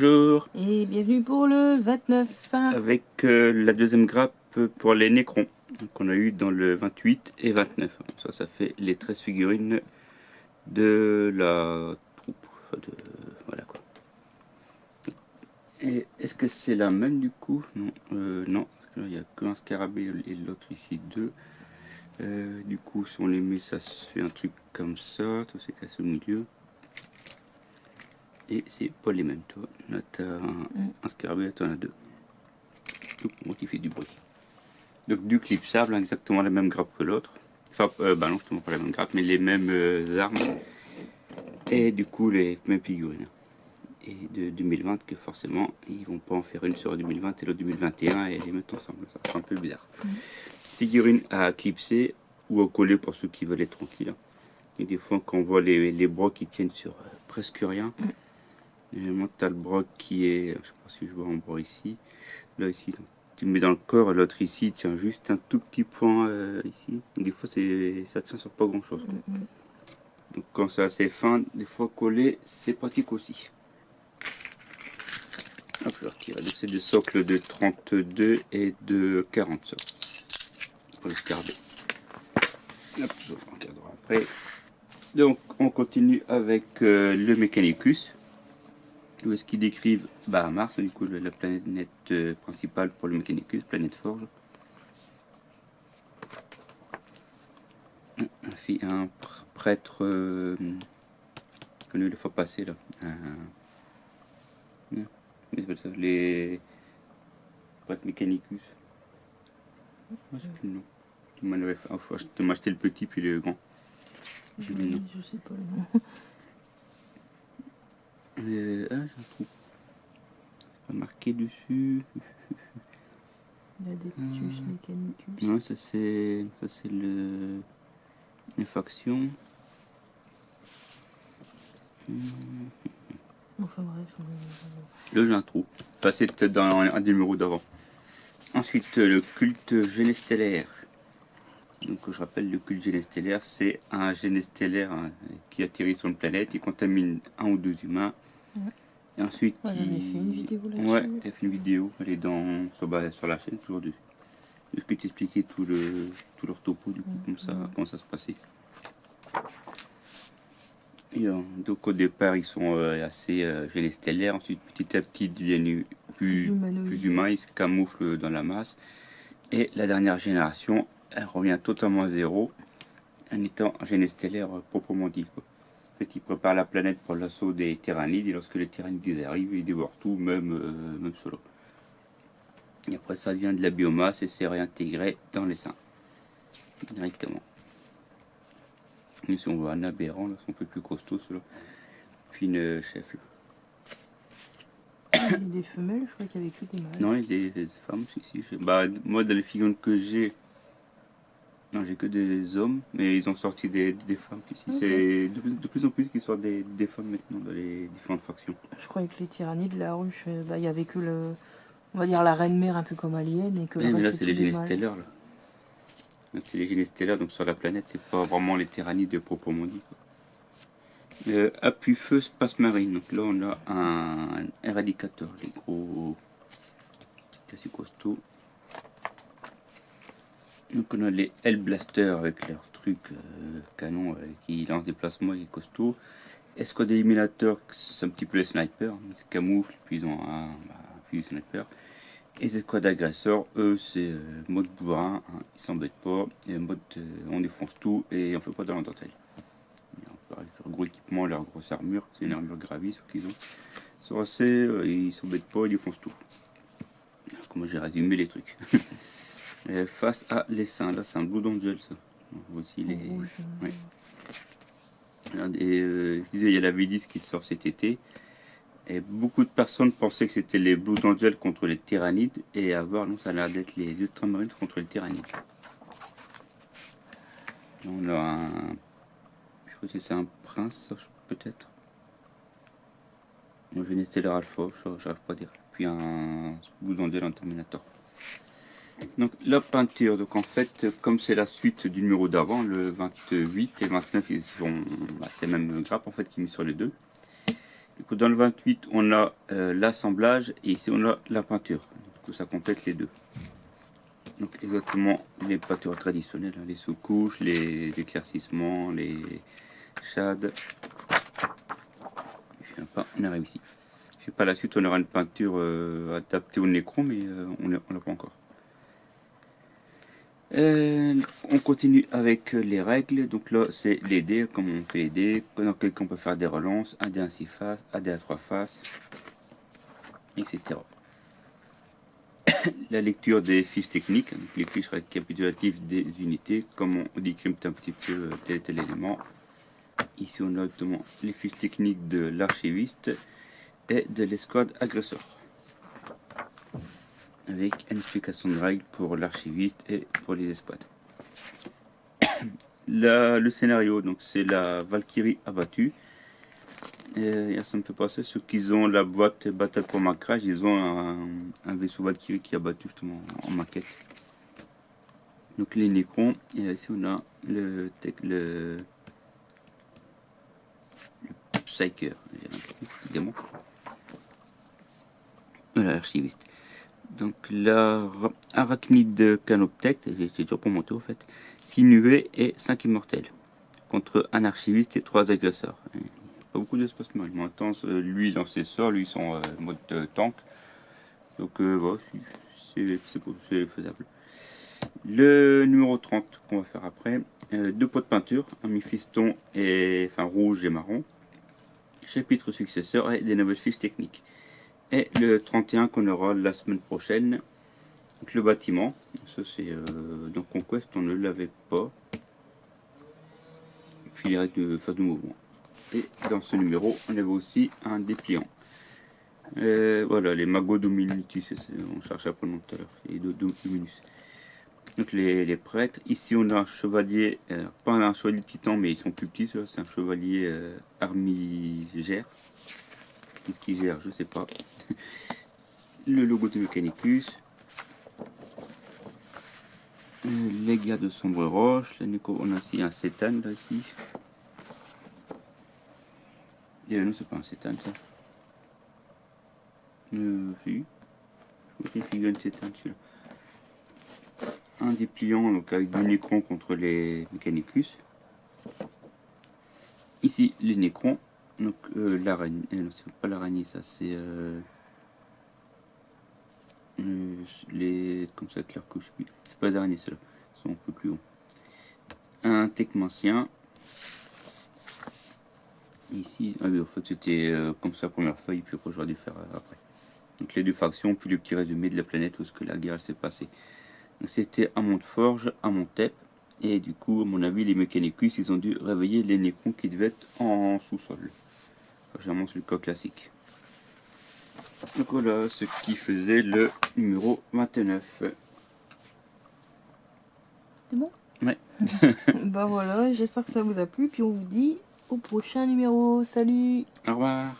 Bonjour. Et bienvenue pour le 29. Avec la deuxième grappe pour les Nécrons qu'on a eu dans le 28 et 29. Ça fait les 13 figurines de la troupe. Voilà quoi. Et est-ce que c'est la même du coup? Non, non, parce que là il n'y a qu'un scarabée et l'autre ici deux. Du coup, si on les met, ça se fait un truc comme ça. Tout s'est cassé au milieu. Et c'est pas les mêmes, toi. Là, t'as un scarabée, là, t'en as deux. Tout pour qui fait du bruit. Donc, du clipsable, exactement la même grappe que l'autre. Enfin, bah non, justement pas la même grappe, mais les mêmes armes. Et du coup, les mêmes figurines. Et de 2020, que forcément, ils vont pas en faire une sur 2020 et l'autre 2021 et les mettre ensemble. Ça fait un peu bizarre. Figurines à clipser ou à coller pour ceux qui veulent être tranquilles. Et des fois, quand on voit les brocs qui tiennent sur presque rien. Évidemment, tu as le broc qui est, je sais pas si je vois en broc ici, là ici, tu le mets dans le corps, l'autre ici tient juste un tout petit point ici. Donc, des fois, ça tient sur pas grand chose. Donc quand c'est assez fin, des fois coller, c'est pratique aussi. Hop, je retire. C'est des socles de 32 et de 40 ça, pour les scarabées. Hop, je regarderai après. Donc on continue avec le Mechanicus. Où est-ce qu'ils décrivent Mars, du coup la planète principale pour le Mechanicus, planète Forge. Un prêtre connu le fois passé là. Les prêtres Mechanicus. Je sais plus le nom. Tu m'as acheté le petit puis le grand. Je sais pas le nom. J'ai un trou. C'est pas marqué dessus. L'Adeptus Mechanicus. Non, ça c'est les factions. Enfin bref. Là j'ai un trou. Ça c'est peut-être dans un des numéros d'avant. Ensuite le culte généstellaire. Donc je rappelle, le culte généstellaire, c'est un généstellaire qui atterrit sur une planète, il contamine un ou deux humains. Ouais. Et ensuite, ouais, j'en ai fait une vidéo là-dessus. Ouais, t'as fait une vidéo, elle est sur la chaîne, toujours dessus. Est-ce que tu expliquais tout leur topo, du coup, comment ça se passait. Et, donc au départ, ils sont assez généstellaires, ensuite petit à petit, ils deviennent plus humains, ils se camouflent dans la masse. Et la dernière génération, elle revient totalement à zéro, en étant généstellaire proprement dit, quoi. En fait, ils préparent la planète pour l'assaut des tyrannides, et lorsque les tyrannides arrivent, ils dévorent tout, même solo. Et après, ça vient de la biomasse et c'est réintégré dans les seins, directement. Et si on voit un aberrant, là, c'est un peu plus costaud, ceux-là. Puis une chef, là. Il y a des femelles, je crois qu'il y avait que des mâles. Non, il y a des femmes, si. Moi, dans les figurines que j'ai, non, j'ai que des hommes, mais ils ont sorti des femmes ici. Okay. C'est de plus en plus qu'ils sortent des femmes maintenant dans les différentes factions. Je croyais que les tyrannides de la ruche, il y avait que on va dire la reine mère un peu comme alien et que mais là c'est les généstellaires là. C'est les généstellaires, donc sur la planète, c'est pas vraiment les tyrannides proprement dit. Appui feu space marine. Donc là on a un éradicateur, les gros assez costauds. Donc on a les Hellblaster avec leur truc canon qui lance des plasmas et costauds. Escouade éliminateur, c'est un petit peu les snipers, ils se camouflent, puis ils ont un fusil sniper. Et les escouades agresseurs, eux c'est mode bourrin, hein, ils s'embêtent pas, et mode on défonce tout et on fait pas de la dentelle. On peut faire gros équipement, leur grosse armure, c'est une armure gravie ce qu'ils ont. Ils sont assez, ils s'embêtent pas, ils défoncent tout. Comment j'ai résumé les trucs. Face à l'essaim, là c'est un Blood Angel ça. Voici les. Ouais. Et je disais, il y a la V10 qui sort cet été. Et beaucoup de personnes pensaient que c'était les Blood Angels contre les tyrannides. Et à voir, non, ça a l'air d'être les Ultramarines contre les tyrannides. On a un. Je crois que c'est un prince, peut-être. Un Généstellaire Alpha, j'arrive pas à dire. Puis un Blood Angel en Terminator. Donc la peinture, donc en fait comme c'est la suite du numéro d'avant, le 28 et 29 ils sont c'est la même grappe en fait qui est mis sur les deux. Du coup, dans le 28, on a l'assemblage et ici on a la peinture. Du coup, ça complète les deux. Donc exactement les peintures traditionnelles, hein, les sous-couches, les éclaircissements, les shades. On arrive ici. Je sais pas, la suite on aura une peinture adaptée au Necron, mais on l'a pas encore. On continue avec les règles. Donc là, c'est les dés, comme on fait les dés, dans lesquels on peut faire des relances, un dé à 6 faces, un dé à 3 faces, etc. La lecture des fiches techniques, donc les fiches récapitulatives des unités, comment on décrypte un petit peu tel et tel élément. Ici, on a notamment les fiches techniques de l'archiviste et de l'escouade agresseur, avec une explication de règles pour l'archiviste et pour les escouades. Le scénario, donc c'est la Valkyrie abattue. Et ça me fait penser ceux qui ont la boîte Battle pour Macrage, ils ont un vaisseau Valkyrie qui est abattu justement en maquette. Donc les Necrons, et là, ici on a le Psyker, évidemment. Voilà, l'archiviste. Donc l'arachnide canoptecte, c'est dur pour monter au fait, 6 nuées et 5 immortels, contre un archiviste et 3 agresseurs. Et pas beaucoup d'espace mal. Maintenant, lui, dans ses sorts, lui, ils sont en mode tank. Donc voilà, c'est faisable. Le numéro 30 qu'on va faire après, 2 pots de peinture, un mi-fiston et enfin rouge et marron, chapitre successeur et des nouvelles fiches techniques. Et le 31 qu'on aura la semaine prochaine, donc le bâtiment, ça c'est dans Conquest, on ne l'avait pas. Puis les règles de phase de mouvement. Et dans ce numéro, on avait aussi un dépliant. Voilà, les Magos Dominus, on cherche après le nom tout à l'heure, et Dominus. Donc les prêtres, ici on a un chevalier, pas un chevalier titan, mais ils sont plus petits, c'est un chevalier armigère. Qu'est-ce qu'il gère, je sais pas. Le logo de Mechanicus. Les gars de Sombre Roche, on a aussi un cétane là ici. Et non, c'est pas un cétane ça. Si. Je vois une figurine cétane celui-là. Un dépliant donc avec du Necron contre les Mechanicus. Ici les Necrons. Donc l'araignée. Non, c'est pas l'araignée ça, c'est les. Comme ça, clair couche. C'est pas les araignées ceux-là. Ils sont un peu plus hauts. Un techmancien. Ici, ah oui, en fait c'était comme ça la première feuille, puis après j'aurais dû faire après. Donc les deux factions, puis le petit résumé de la planète où ce que la guerre s'est passée. C'était à Montforge, à Montep, et du coup, à mon avis, les Mechanicus, ils ont dû réveiller les Necrons qui devaient être en sous-sol. Enfin, généralement, c'est le cas classique. Donc voilà ce qui faisait le numéro 29. C'est bon? Ouais. Bah voilà, j'espère que ça vous a plu, puis on vous dit au prochain numéro. Salut! Au revoir.